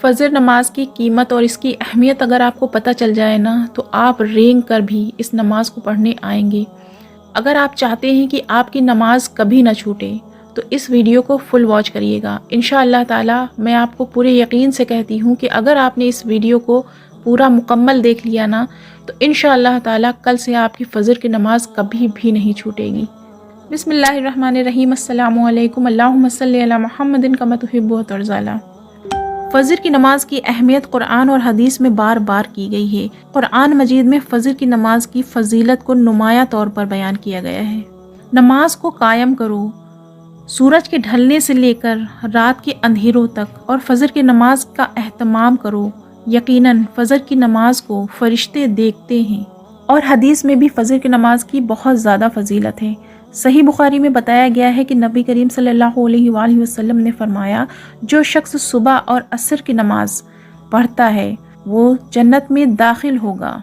फजर नमाज की कीमत और इसकी अहमियत अगर आपको पता चल जाए ना, तो आप रेंग कर भी इस नमाज को पढ़ने आएंगे। अगर आप चाहते हैं कि आपकी नमाज कभी ना छूटे तो इस वीडियो को फुल वॉच करिएगा। इंशाअल्लाह ताला मैं आपको पूरे यकीन से कहती हूँ कि अगर आपने इस वीडियो को पूरा मुकम्मल देख लिया ना, तो इंशाअल्लाह ताला कल से आपकी फ़जर की नमाज कभी भी नहीं छूटेगी। बिस्मिल्लाहिर्रहमानिर्रहीम। अस्सलामु अलैकुम। अल्लाहुम्मा सल्लि अला मुहम्मदिन कमा तुहिब्बु व तर्ज़ला। फ़जर की नमाज की अहमियत कुरान और हदीस में बार बार की गई है। कुरान मजीद में फ़जर की नमाज की फजीलत को नुमाया तौर पर बयान किया गया है। नमाज को कायम करो सूरज के ढलने से लेकर रात के अंधेरों तक, और फ़जर की नमाज का एहतमाम करो, यकीनन फ़जर की नमाज को फ़रिश्ते देखते हैं। और हदीस में भी फ़जर की नमाज की बहुत ज़्यादा फजीलत है। सही बुखारी में बताया गया है कि नबी करीम सल्लल्लाहु अलैहि वसल्लम ने फरमाया, जो शख्स सुबह और असर की नमाज पढ़ता है वो जन्नत में दाखिल होगा।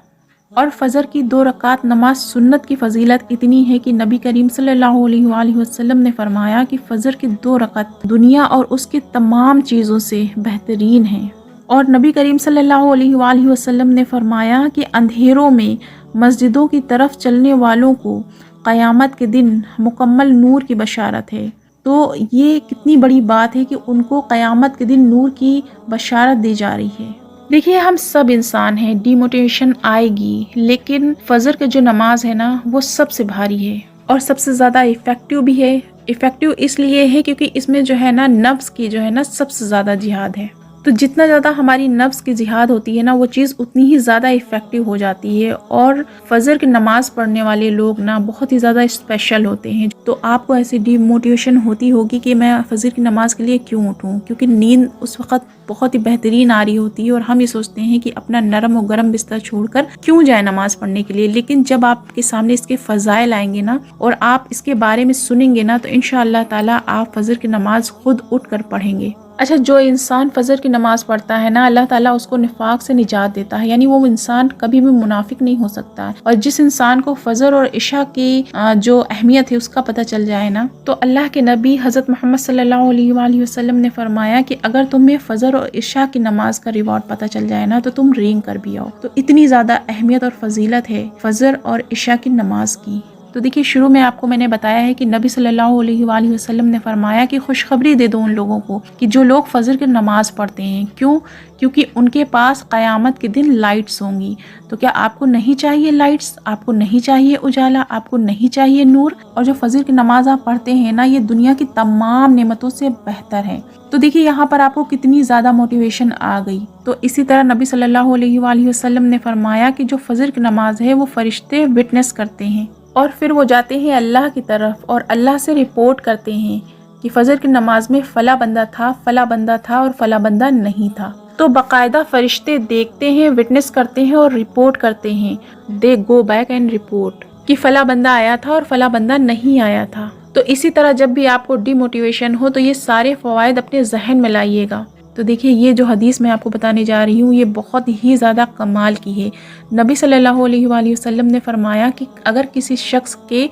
और फ़जर की 2 रकात नमाज सुन्नत की फ़जीलत इतनी है कि नबी करीम सल्लल्लाहु अलैहि वसल्लम ने फरमाया कि फ़जर की 2 रकात दुनिया और उसके तमाम चीज़ों से बेहतरीन हैं। और नबी करीम सल्लल्लाहु अलैहि वसल्लम ने फरमाया कि अंधेरों में मस्जिदों की तरफ चलने वालों को क़यामत के दिन मुकम्मल नूर की बशारत है। तो ये कितनी बड़ी बात है कि उनको क़यामत के दिन नूर की बशारत दी जा रही है। देखिए, हम सब इंसान हैं, डिमोटिवेशन आएगी, लेकिन फ़जर की जो नमाज है ना वो सबसे भारी है और सबसे ज़्यादा इफ़ेक्टिव भी है। इफ़ेक्टिव इसलिए है क्योंकि इसमें जो है ना नफ्स की जो है ना सबसे ज़्यादा जिहाद है। तो जितना ज़्यादा हमारी नफ्स की जिहाद होती है ना, वो चीज़ उतनी ही ज़्यादा इफ़ेक्टिव हो जाती है। और फ़जर की नमाज़ पढ़ने वाले लोग ना बहुत ही ज़्यादा स्पेशल होते हैं। तो आपको ऐसी डिमोटिवेशन होती होगी कि मैं फ़जर की नमाज़ के लिए क्यों उठूं, क्योंकि नींद उस वक़्त बहुत ही बेहतरीन आ रही होती है और हम ये सोचते हैं कि अपना नरम और गर्म बिस्तर छोड़कर क्यों जाए नमाज़ पढ़ने के लिए। लेकिन जब आपके सामने इसके फ़ज़ाइल आएंगे ना और आप इसके बारे में सुनेंगे ना, तो इंशाअल्लाह ताला आप फ़जर की नमाज़ खुद उठ कर पढ़ेंगे। अच्छा, जो इंसान फ़जर की नमाज़ पढ़ता है ना, अल्लाह ताला उसको निफाक से निजात देता है, यानी वो इंसान कभी भी मुनाफिक नहीं हो सकता। और जिस इंसान को फ़जर और इशा की जो अहमियत है उसका पता चल जाए ना, तो अल्लाह के नबी हज़रत मोहम्मद सल्लल्लाहु अलैहि वसल्लम ने फरमाया कि अगर तुम्हें फ़जर और इशा की नमाज का रिवॉर्ड पता चल जाए ना, तो तुम रेंग कर भी आओ। तो इतनी ज़्यादा अहमियत और फजीलत है फ़जर और इशा की नमाज की। तो देखिए, शुरू में आपको मैंने बताया है कि नबी सल्लल्लाहु अलैहि वसल्लम ने फरमाया कि खुशखबरी दे दो उन लोगों को कि जो लोग फ़जर की नमाज़ पढ़ते हैं। क्यों? क्योंकि उनके पास क़यामत के दिन लाइट्स होंगी। तो क्या आपको नहीं चाहिए लाइट्स? आपको नहीं चाहिए उजाला? आपको नहीं चाहिए नूर? और जो फ़जर की नमाज आप पढ़ते हैं ना, ये दुनिया की तमाम नेमतों से बेहतर है। तो देखिए, यहाँ पर आपको कितनी ज़्यादा मोटिवेशन आ गई। तो इसी तरह नबी सल्लल्लाहु अलैहि वसल्लम ने फरमाया कि जो फ़जर की नमाज है वो फ़रिश्ते विटनेस करते हैं और फिर वो जाते हैं अल्लाह की तरफ और अल्लाह से रिपोर्ट करते हैं कि फ़जर की नमाज में फ़ला बंदा था, फ़ला बंदा था और फ़ला बंदा नहीं था। तो बाकायदा फ़रिश्ते देखते हैं, विटनेस करते हैं और रिपोर्ट करते हैं। दे गो बैक एंड रिपोर्ट कि फ़ला बंदा आया था और फ़ला बंदा नहीं आया था। तो इसी तरह जब भी आपको डिमोटिवेशन हो तो ये सारे फ़वाइद अपने जहन में लाइएगा। तो देखिए, ये जो हदीस मैं आपको बताने जा रही हूँ ये बहुत ही ज़्यादा कमाल की है। नबी सल्लल्लाहु अलैहि वसल्लम ने फरमाया कि अगर किसी शख्स के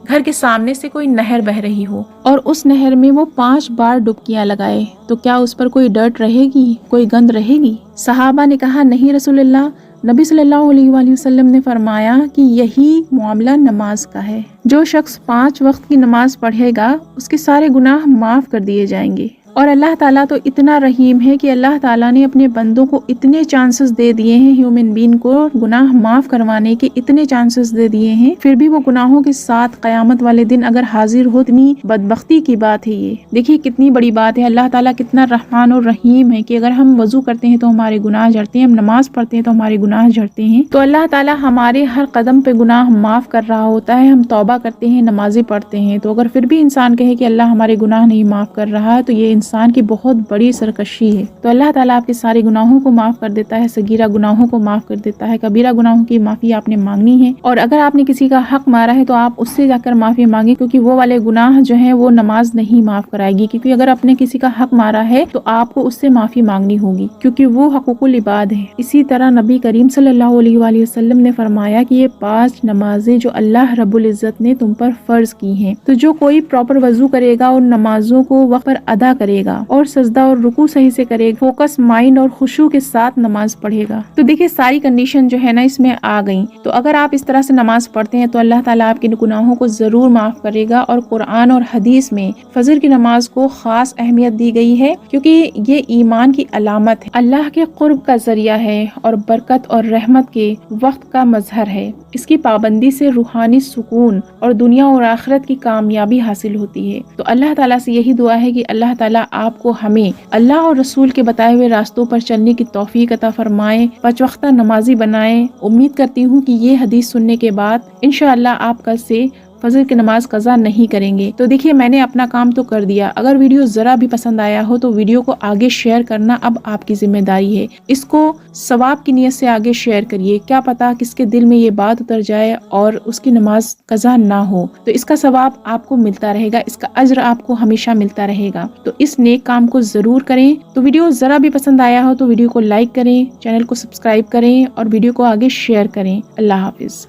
घर के सामने से कोई नहर बह रही हो और उस नहर में वो 5 बार डुबकियां लगाए, तो क्या उस पर कोई डर्ट रहेगी, कोई गंद रहेगी? सहाबा ने कहा, नहीं रसूलल्लाह। नबी सल्लल्लाहु अलैहि वसल्लम ने फरमाया कि यही मामला नमाज का है। जो शख्स 5 वक्त की नमाज पढ़ेगा उसके सारे गुनाह माफ़ कर दिए जाएंगे। और अल्लाह ताला तो इतना रहीम है कि अल्लाह ताला ने अपने बंदों को इतने चांसेस दे दिए हैं, ह्यूमन बीन को गुनाह माफ़ करवाने के इतने चांसेस दे दिए हैं, फिर भी वो गुनाहों के साथ क़यामत वाले दिन अगर हाजिर हो, इतनी बदबख्ती की बात है ये। देखिए कितनी बड़ी बात है। अल्लाह ताला कितना रहमान और रहीम है कि अगर हम वज़ू करते हैं तो हमारे गुनाह झड़ते हैं, हम नमाज पढ़ते हैं तो हमारे गुनाह झड़ते हैं। तो अल्लाह ताला हमारे हर कदम पे गुनाह माफ़ कर रहा होता है। हम तौबा करते हैं, नमाजें पढ़ते हैं, तो अगर फिर भी इंसान कहे कि अल्लाह हमारे गुनाह नहीं माफ़ कर रहा है, तो ये इंसान की बहुत बड़ी सरकशी है। तो अल्लाह ताला आपके सारे गुनाहों को माफ़ कर देता है, सगीरा गुनाहों को माफ़ कर देता है। कबीरा गुनाहों की माफ़ी आपने मांगनी है, और अगर आपने किसी का हक मारा है तो आप उससे जाकर माफ़ी मांगे, क्योंकि वो वाले गुनाह जो है वो नमाज नहीं माफ़ कराएगी। क्योंकि अगर आपने किसी का हक मारा है तो आपको उससे माफ़ी मांगनी होगी, क्योंकि वो हकूकुल इबाद है। इसी तरह नबी करीम सल्लल्लाहु अलैहि वसल्लम ने फरमाया कि ये 5 नमाजें जो अल्लाह रब्बुल इज़्ज़त ने तुम पर फर्ज की हैं, तो जो कोई प्रॉपर वजू करेगा और नमाजों को वक्त पर अदा करेगा کرے گا اور سجدہ اور رکوع صحیح سے کرے گا، فوکس مائنڈ اور خشوع کے ساتھ نماز پڑھے گا۔ تو دیکھیں ساری کنڈیشن جو ہے نا اس میں آ گئی۔ تو اگر آپ اس طرح سے نماز پڑھتے ہیں تو اللہ تعالیٰ آپ کے گناہوں کو ضرور معاف کرے گا، اور قرآن اور حدیث میں فجر کی نماز کو خاص اہمیت دی گئی ہے کیونکہ یہ ایمان کی علامت ہے، اللہ کے قرب کا ذریعہ ہے اور برکت اور رحمت کے وقت کا مظہر ہے۔ اس کی پابندی سے روحانی سکون اور دنیا اور آخرت کی کامیابی حاصل ہوتی ہے۔ تو اللہ تعالیٰ سے یہی دعا ہے کہ اللہ تعالیٰ آپ کو ہمیں اللہ اور رسول کے بتائے ہوئے راستوں پر چلنے کی توفیق عطا فرمائے، پانچ وقتہ نمازی بنائے۔ امید کرتی ہوں کہ یہ حدیث سننے کے بعد انشاءاللہ آپ کل سے فجر کی نماز قضا نہیں کریں گے۔ تو دیکھیے میں نے اپنا کام تو کر دیا، اگر ویڈیو ذرا بھی پسند آیا ہو تو ویڈیو کو آگے شیئر کرنا اب آپ کی ذمہ داری ہے۔ اس کو ثواب کی نیت سے آگے شیئر کریے، کیا پتا کس کے دل میں یہ بات اتر جائے اور اس کی نماز قضا نہ ہو، تو اس کا ثواب آپ کو ملتا رہے گا، اس کا اجر آپ کو ہمیشہ ملتا رہے گا۔ تو اس نیک کام کو ضرور کریں۔ تو ویڈیو ذرا بھی پسند آیا ہو تو ویڈیو کو لائک کریں، چینل کو سبسکرائب کریں اور ویڈیو کو آگے شیئر کریں۔ اللہ حافظ۔